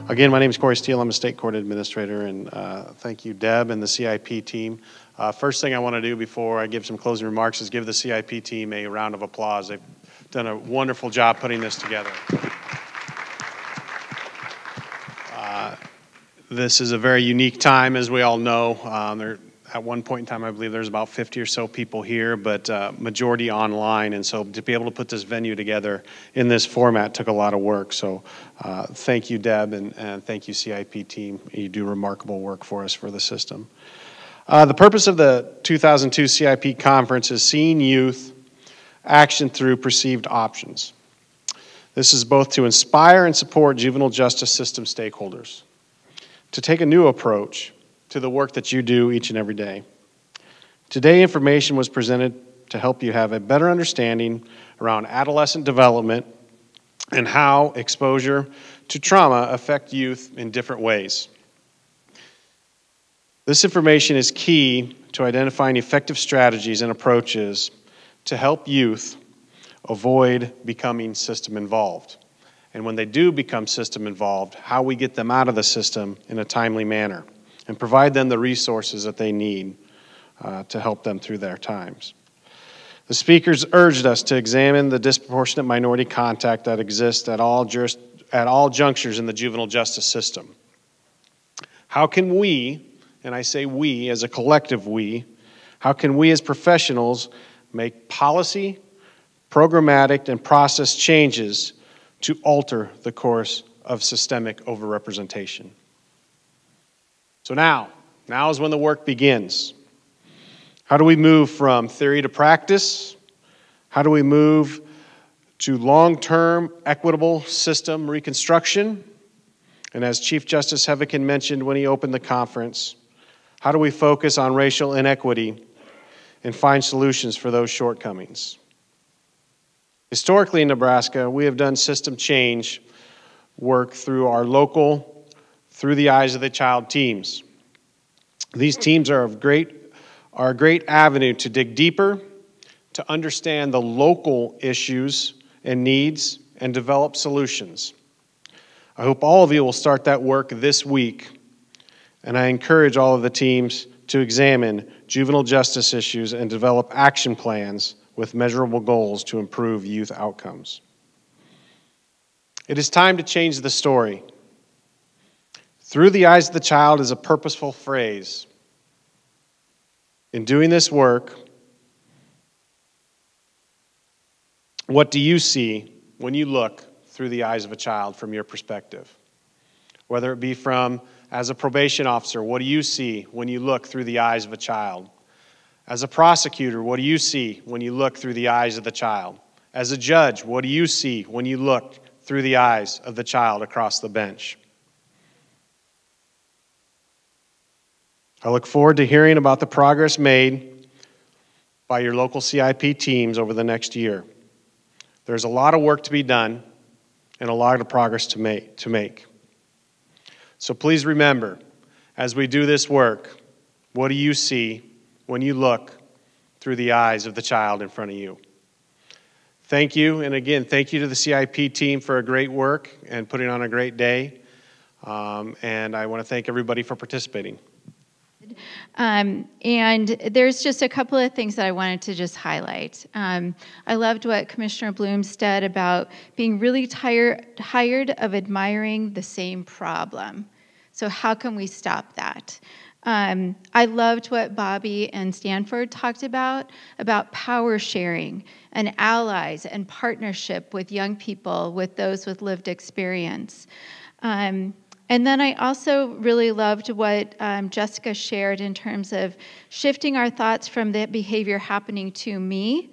Again, my name is Corey Steele. I'm a state court administrator, and thank you, Deb and the CIP team. First thing I want to do before I give some closing remarks is give the CIP team a round of applause. They've done a wonderful job putting this together. This is a very unique time, as we all know. At one point in time, I believe there's about 50 or so people here, but majority online. And so to be able to put this venue together in this format took a lot of work. So thank you, Deb, and thank you, CIP team. You do remarkable work for us for the system. The purpose of the 2002 CIP conference is seeing youth action through perceived options. This is both to inspire and support juvenile justice system stakeholders to take a new approach to the work that you do each and every day. Today, information was presented to help you have a better understanding around adolescent development and how exposure to trauma affect youth in different ways. This information is key to identifying effective strategies and approaches to help youth avoid becoming system involved. And when they do become system involved, how we get them out of the system in a timely manner and provide them the resources that they need to help them through their times. The speakers urged us to examine the disproportionate minority contact that exists at all junctures in the juvenile justice system. How can we, and I say we as a collective we, how can we as professionals make policy, programmatic, and process changes to alter the course of systemic overrepresentation? So now is when the work begins. How do we move from theory to practice? How do we move to long-term equitable system reconstruction? And as Chief Justice Heavican mentioned when he opened the conference, how do we focus on racial inequity and find solutions for those shortcomings? Historically in Nebraska, we have done system change work through our local, through the eyes of the child teams. These teams are a great avenue to dig deeper, to understand the local issues and needs, and develop solutions. I hope all of you will start that work this week, and I encourage all of the teams to examine juvenile justice issues and develop action plans with measurable goals to improve youth outcomes. It is time to change the story. Through the eyes of the child is a purposeful phrase. In doing this work, what do you see when you look through the eyes of a child from your perspective? Whether it be from, as a probation officer, what do you see when you look through the eyes of a child? As a prosecutor, what do you see when you look through the eyes of the child? As a judge, what do you see when you look through the eyes of the child across the bench? I look forward to hearing about the progress made by your local CIP teams over the next year. There's a lot of work to be done and a lot of progress to make. So please remember, as we do this work, what do you see when you look through the eyes of the child in front of you? Thank you, and again, thank you to the CIP team for a great work and putting on a great day. And I want to thank everybody for participating. And there's just a couple of things that I wanted to just highlight. I loved what Commissioner Bloom said about being really tired of admiring the same problem. So how can we stop that? I loved what Bobby and Stanford talked about power sharing and allies and partnership with young people, with those with lived experience. And then I also really loved what Jessica shared in terms of shifting our thoughts from the behavior happening to me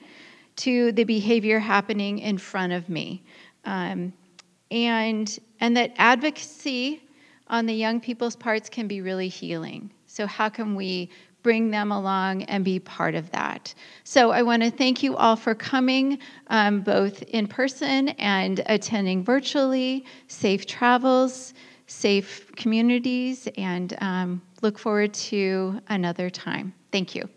to the behavior happening in front of me. And that advocacy on the young people's parts can be really healing. So how can we bring them along and be part of that? So I want to thank you all for coming, both in person and attending virtually. Safe travels, safe communities, and look forward to another time. Thank you.